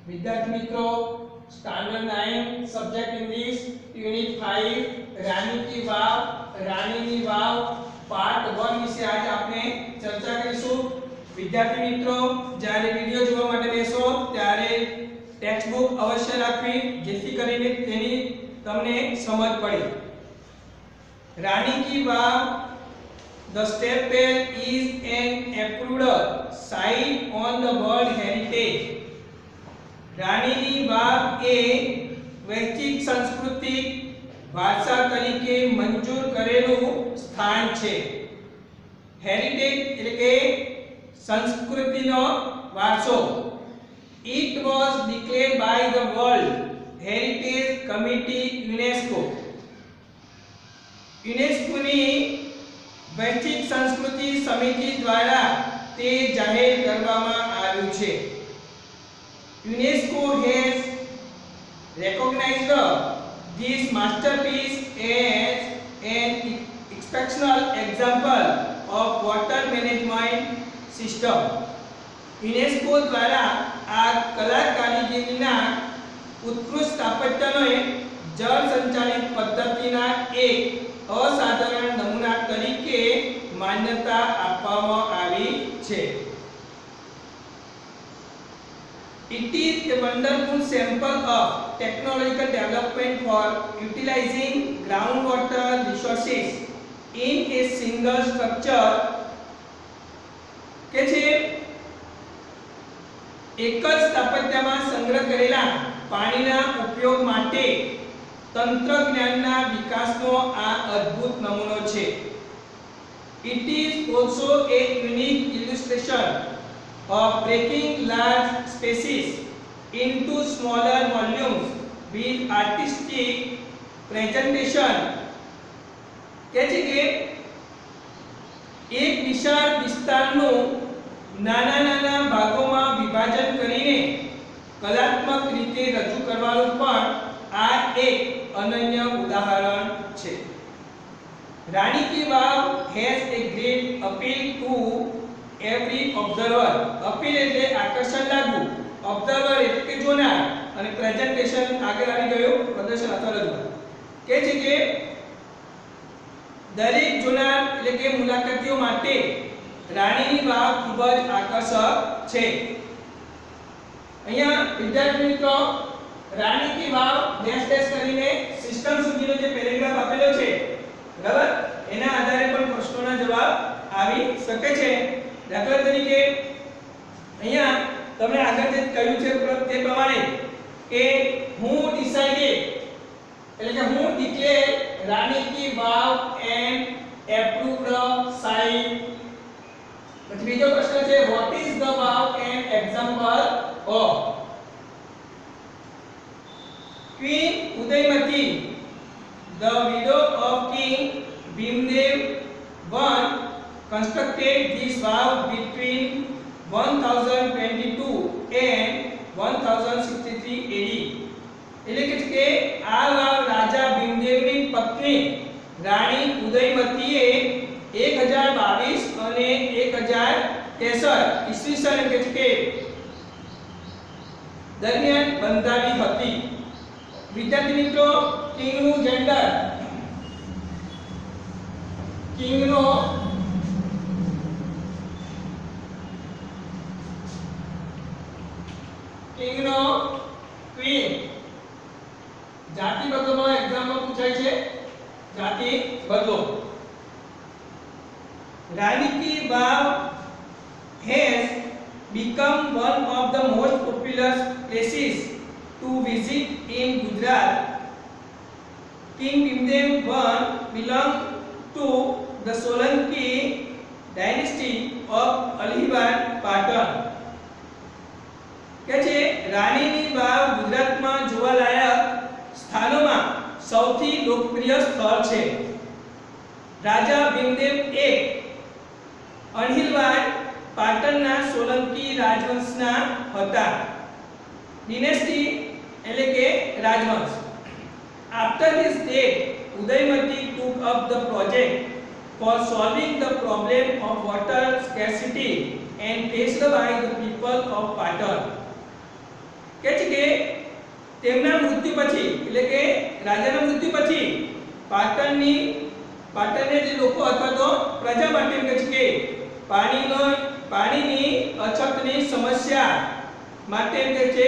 विद्यार्थी मित्रों standard 9 subject English unit 5 રાણીની વાવ પાર્ટ 1 વિશે આજે આપણે ચર્ચા કરીશું। વિદ્યાર્થી મિત્રો જ્યારે વિડિયો જોવા માટે બેસો ત્યારે ટેક્સ્ટ બુક અવશ્ય રાખવી જેથી કરીને તેની તમને સમજ પડે। રાણી की वाव The stepwell is an approved site on the World Heritage। રાણીની વાવ એ વૈશ્વિક સાંસ્કૃતિક વારસા તરીકે મંજૂર કરેલું સ્થાન છે। હેરિટેજ એટલે કે સંસ્કૃતિનો વારસો। It was declared by the World Heritage Committee UNESCO। યુનેસ્કોની વૈશ્વિક સંસ્કૃતિ સમિતિ દ્વારા તે જાહેર કરવામાં આવ્યું છે। UNESCO has recognized this masterpiece as an exceptional example of water management system। UNESCO દ્વારા આ કલા કારીગરીના ઉત્કૃષ્ટ સ્થાપત્યને જળ સંચાલિત પદ્ધતિના એક અસાધારણ નમૂના તરીકે માન્યતા આપવામાં આવી છે। It is a wonderful sample of technological development for utilizing groundwater resources in a single structure કે છે એક જ સ્થાપત્યમાં સંગ્રહ કરેલા પાણીના ઉપયોગ માટે તંત્રજ્ઞાનના વિકાસનો આ અદ્ભુત નમૂનો છે। It is also a unique illustration of breaking large spaces into smaller volumes with artistic presentation કે છે કે એક વિશાળ વિસ્તારનું નાના નાના ભાગોમાં વિભાજન કરીને કલાત્મક રીતે રજૂ કરવાનું પણ આ એક અનન્ય ઉદાહરણ છે। રાણી की वाव has a great appeal to every observer। Appeal એટલે આકર્ષણ લાગવું, ઓબ્ઝર્વર એટલે કે જોનાર અને પ્રેઝન્ટેશન આગળ આવી ગયો પ્રદર્શન અથવા રજૂઆત કે છે કે દરેક જોનાર એટલે કે મુલાકાતીઓ માટે રાણીની વાવ ખૂબ જ આકર્ષક છે। અહીંયા વિદ્યાર્થી મિત્રો રાણી की वाव ડેશ ડેશ કરીને સિસ્ટમ સુધીનો જે પેરેગ્રાફ આપેલો છે બરાબર એના આધારે પણ પ્રશ્નોના જવાબ આવી શકે છે। દાખલા તરીકે અહીંયા તમને આગળ જે કહ્યું છે તે પ્રમાણે કે હું ડિસાઇડેડ એટલે કે હું ડિક્લેર રાણી की वाव એન એપ્રુવ્ડ સાઇટ। પછી બીજો પ્રશ્ન છે what is the vav an example of. Queen Udayamati the widow of King Bhimdev I constructed this vow between 1022 and 1063 AD। એટલે કે આ વાવ રાજા ભીમદેવની પત્ની રાણી ઉદયમતીએ 1022 અને 1063 ઈસવીસન એટલે કે દરમિયાન બંધાવી હતી। વિદ્યાર્થી મિત્રો કિંગનું જેન્ડર કિંગનો ક્વીન જાતિ બદલોનો એક્ઝામમાં પૂછાય છે। જાતિ બદલો રાણી की वाव has become one of the most popular places to visit in Gujarat। King Bhimdev I belonged to the Solanki dynasty of Aligarh Patan। કે છે રાણીની વાવ ગુજરાતમાં જોવાલાયક સ્થાનોમાં સૌથી લોકપ્રિય સ્થળ છે। રાજા ભીમદેવ I અણહિલવાડ પાટણના સોલંકી રાજવંશના હતા। ડિનેસ્ટી એટલે કે રાજવંશ। After his death, Udaymati took up the project for solving the problem of water scarcity and faced by the people of Patan। કે છે તેમના મૃત્યુ પછી એટલે કે રાજાના મૃત્યુ પછી પાટણને જે લોકો અથવા તો પ્રજા માટે એમ કહે છે કે પાણીની અછતની સમસ્યા માટે એમ કહે છે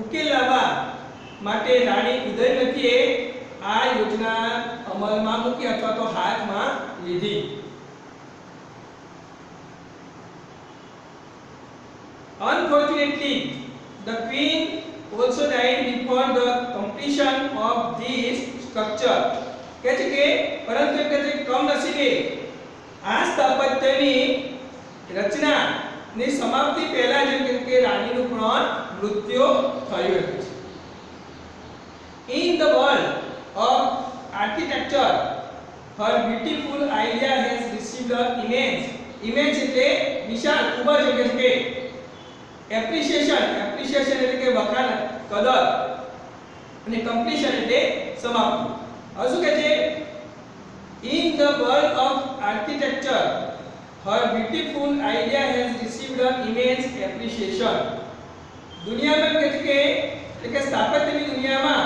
ઉકેલ લાવવા માટે રાણી ઉદયમતીએ આ યોજના અમલમાં મૂકી અથવા તો હાથમાં લીધી. Unfortunately, the queen also died before the completion of this structure. કહે છે કે પરંતુ કહે છે કમનસીબે આ સ્થાપત્યની રચનાની સમાપ્તિ પહેલા જ કે રાણીનું પણ મૃત્યુ થયું હતું. In the world of architecture, her beautiful idea has received an immense એટલે વિશાળ ખૂબ જ એટલે કે appreciation એટલે કે વખાણ કદર અને completion એટલે સમાપ્તિ. હવે શું કહે છે in the world of architecture her beautiful idea has received an immense appreciation. દુનિયામાં કહે છે કે એટલે કે સ્થાપત્યની દુનિયામાં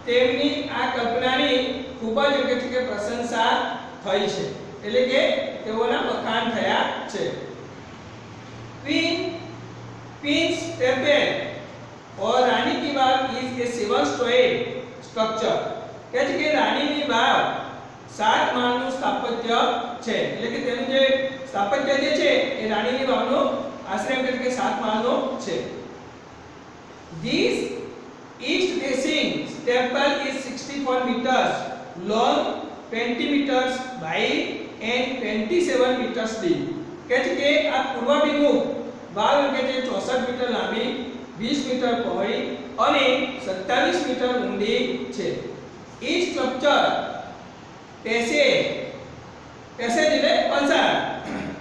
તેમની આ કલ્પનાની ખૂબ જ કહે છે કે પ્રશંસા થઈ છે એટલે કે તેઓના વખાણ થયા છે. Queen's Temple or Rani Ki Vav is a seven-storied structure. કહે છે કે રાણીની વાવ 7 માળનું સ્થાપત્ય છે એટલે કે તેનું જે સ્થાપત્ય જે છે એ રાણીની વાવનો આશરે એમ કહે છે કે 7 માળનો છે. This east facing temple is 64 meters long, 20 meters wide and 27 meters deep. કહે છે કે આ પૂર્વાભિમુખ વાવ એમ કહે છે 64 મીટર લાંબી, 20 મીટર પહોળી અને 27 મીટર ઊંડી છે. Each structure passage એટલે પંસાર,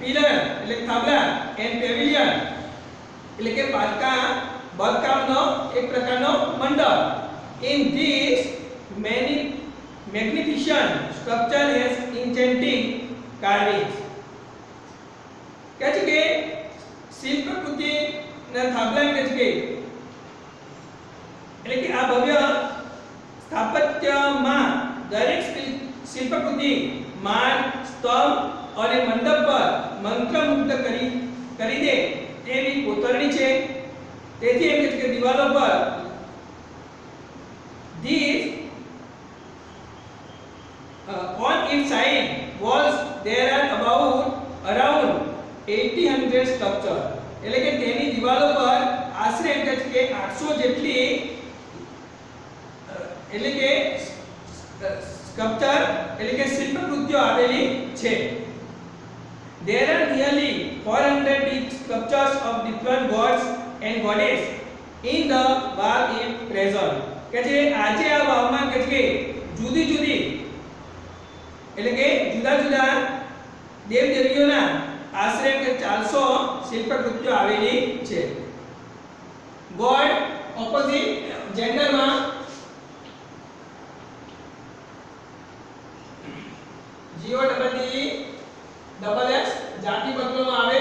pillar એટલે થાંભલા and pavilion એટલે કે બાંધકામનો એક પ્રકારનો મંડપ. In this magnificent structure has enchanting carvings. કહે છે કે શિલ્પકૃતિના થાંભલા કહે છે કે એટલે કે આ ભવ્ય સ્થાપત્યમાં દરેક શિલ્પકૃતિ માળ, સ્તંભ અને મંડપ પર મંત્રમુગ્ધ કરી દે તેવી કોતરણી છે. તેથી એમ કહે છે કે દિવાલો પર these on its side walls there are around 800 structure. એટલે કે તેની દિવાલો પર આશરે એમ કહે છે કે 800 જેટલી એટલે કે સ્કલ્પચર એટલે કે શિલ્પકૃતિઓ આવેલી છે. There are nearly 400 big sculptures of different gods and goddess in the vav in present. કે જે આજે આ વાવમાં કે જુદી એટલે કે જુદા દેવદેવીઓના આશરે કે 400 શિલ્પકૃતિઓ આવેલી છે. ગોડ ઓપોઝિટ જેન્ડરમાં GODDES જાતિ બદલવામાં આવે.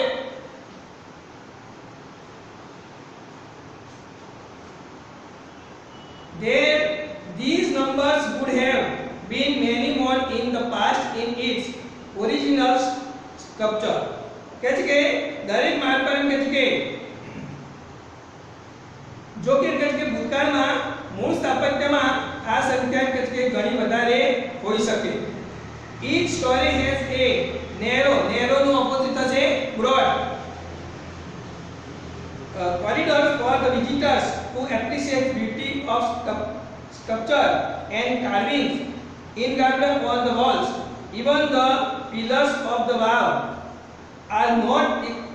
These numbers would have been many more in the past in its original sculpture. કહે છે કે દરેક માળ પર એમ કહે છે કે જો કે કહે છે કે ભૂતકાળમાં મૂળ સ્થાપત્યમાં આ સંખ્યા કહે છે કે ઘણી વધારે હોઈ શકે. Each story has a narrow નું opposite થશે broad corridor for the visitors who appreciate beauty of sculpture and carvings engraved on the walls. Even the pillars of the vav are not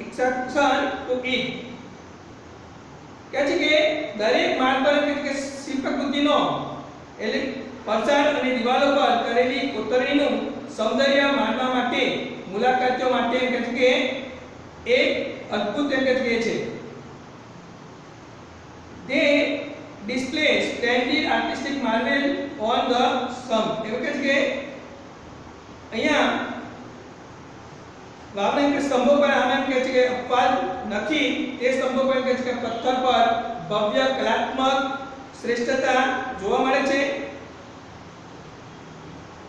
exception to it. કહે છે કે દરેક માળ પર કે શિલ્પકૃતિનો એટલે પરસાળ અને દિવાલો પર કરેલી કોતરણીનું સૌંદર્ય માણવા માટે મુલાકાતીઓ માટે એમ કહે છે કે એક અદ્ભુત એમ કહે છે. They display splendid artistic marvel on the stump. એવું કહે છે કે અહીંયા વાવના કે સ્તંભો પર આમ એમ કહે છે કે અપવાદ નથી. તે સ્તંભો પર કહે છે કે પથ્થર પર ભવ્ય કલાત્મક શ્રેષ્ઠતા જોવા મળે છે।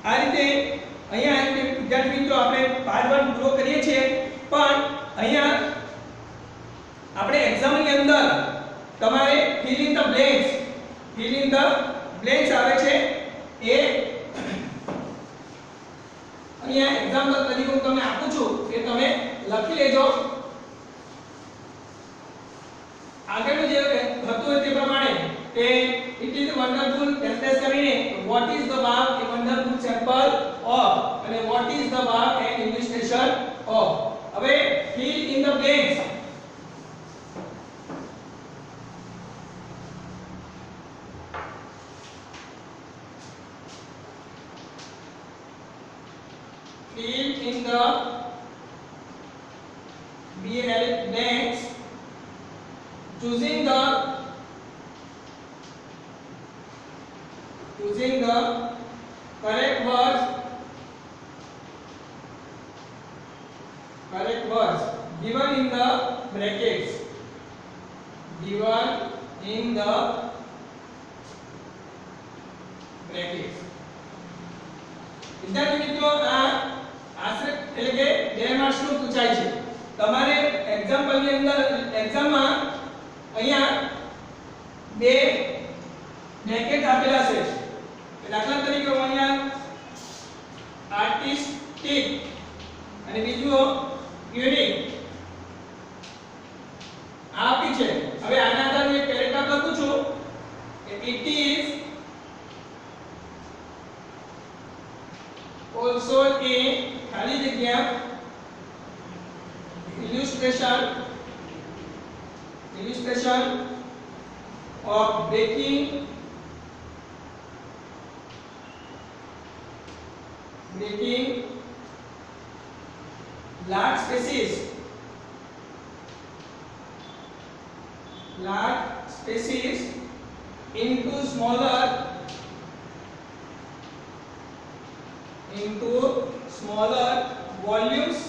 આ રીતે અહીંયા વિદ્યાર્થી મિત્રો આપણે પાર્ટ 1 પૂરો કરીએ છીએ, પણ અહીંયા આપણે એક્ઝામની અંદર તમારે ફિલ ઇન ધ બ્લેન્ક્સ આવે છે એ અહીંયા એક્ઝામ્પલ તરીકે હું તમને આપું છું કે તમે લખી લેજો। આગળનું જે હતું તે પ્રમાણે કે ઇટ ઇઝ વન્ડરફુલ ટેસ્ટ કરીને what is the verb a wonderful sample of અને what is the verb an illustration of. હવે fill in the blanks fill in the blanks choosing the correct words given in the brackets વિદ્યાર્થી મિત્રો આ આશરે એટલે કે 2 marks નું પૂછાય છે। તમારે એક્ઝામ્પલ ની અંદર એક્ઝામમાં અહીંયા 2 બ્રેકેટ આપેલા છે। દાખલા તરીકે અહીંયા આર્ટિસ્ટિક અને બીજું યુનિક આપી છે। હવે આના આધારે એક પેરેગ્રાફ લખું છું કે ઇટ ઇઝ also a ખાલી જગ્યા illustration of breaking large spaces into smaller volumes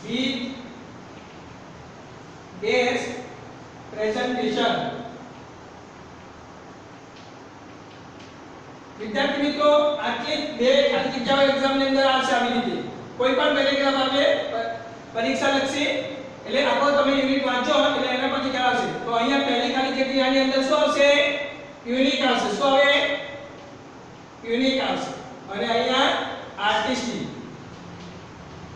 with best presentation। વિદ્યાર્થી મિત્રો આટલી 2 ખાલી જગ્યાઓ એક્ઝામ ની અંદર આવશે। આવી રીતે કોઈ પણ પેરેગ્રાફ આપે પરીક્ષા લક્ષી એટલે આખો તમે યુનિટ વાંચો એટલે એના પરથી ખ્યાલ આવશે। તો અહીંયા પહેલી ખાલી જગ્યાની અંદર શું આવશે? યુનિક આવશે। શું આવે? યુનિક આવશે। અને અહીંયા આર્ટિસ્ટિક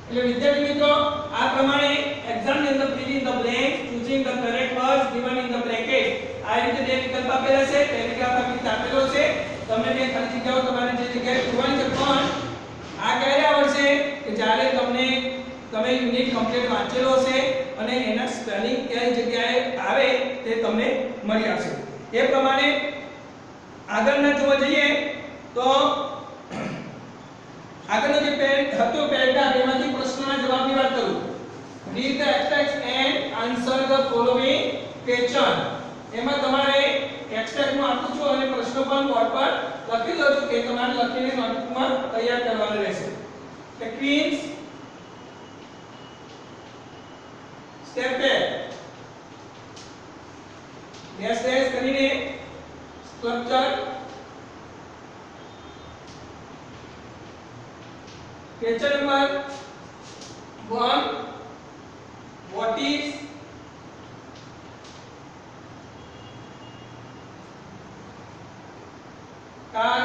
એટલે વિદ્યાર્થી મિત્રો આ પ્રમાણે એક્ઝામ ની અંદર fill in the blanks choosing the correct words given in the bracket આ રીતે 2 વિકલ્પ આપેલા છે। પેરેગ્રાફ આપી આપેલો છે, તમને બે ખાલી જગ્યાઓ તમારે જે જગ્યાએ પૂરવાની છે। પણ આ ક્યારે આવશે કે જ્યારે તમે યુનિટ કમ્પ્લીટ વાંચેલો હશે અને એના સ્પેલિંગ કઈ જગ્યાએ આવે તે તમને મળી આવશે। એ પ્રમાણે આગળના જોવા જઈએ તો આગળનો જે હતો પેરેગ્રાફ એમાંથી પ્રશ્નના જવાબની વાત કરું। read the extract and answer the following question। એમાં તમારે એક્સ્ટ્રેક્ટ માં આપું છું અને પ્રશ્નો પણ બોર્ડ પર લખી દો છો કે તમારે લખીને નોટબુકમાં તૈયાર કરવાનો રહેશે। કે Queens step back dash dash કરીને structure Question number 1 what is car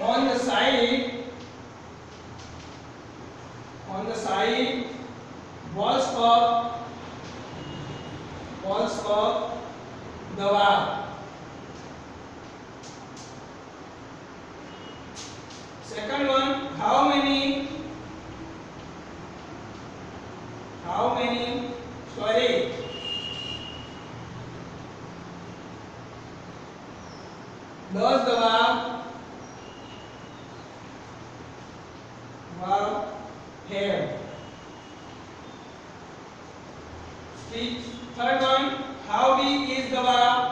on the side walls of the wall। Second one, how many sorry does the verb have? Third one, how big is the verb?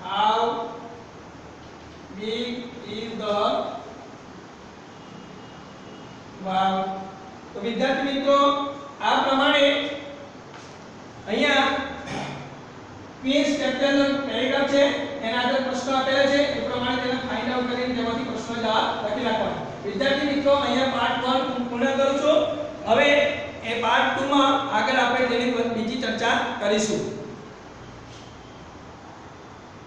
How big is the verb? तो વિદ્યાર્થી મિત્રો આ પ્રમાણે અહીંયા quiz ચેપ્ટરનો paragraph છે એના આગળ પ્રશ્નો આપેલા છે એ પ્રમાણે તેને ફાઇન્ડ આઉટ કરીને તેમાંથી પ્રશ્નો જવાબ લખી નાખવાનો. વિદ્યાર્થી મિત્રો અહીંયા પાર્ટ 1 પૂર્ણ કરું છું. હવે એ પાર્ટ 2 માં આગળ આપણે તેની બીજી ચર્ચા કરીશું.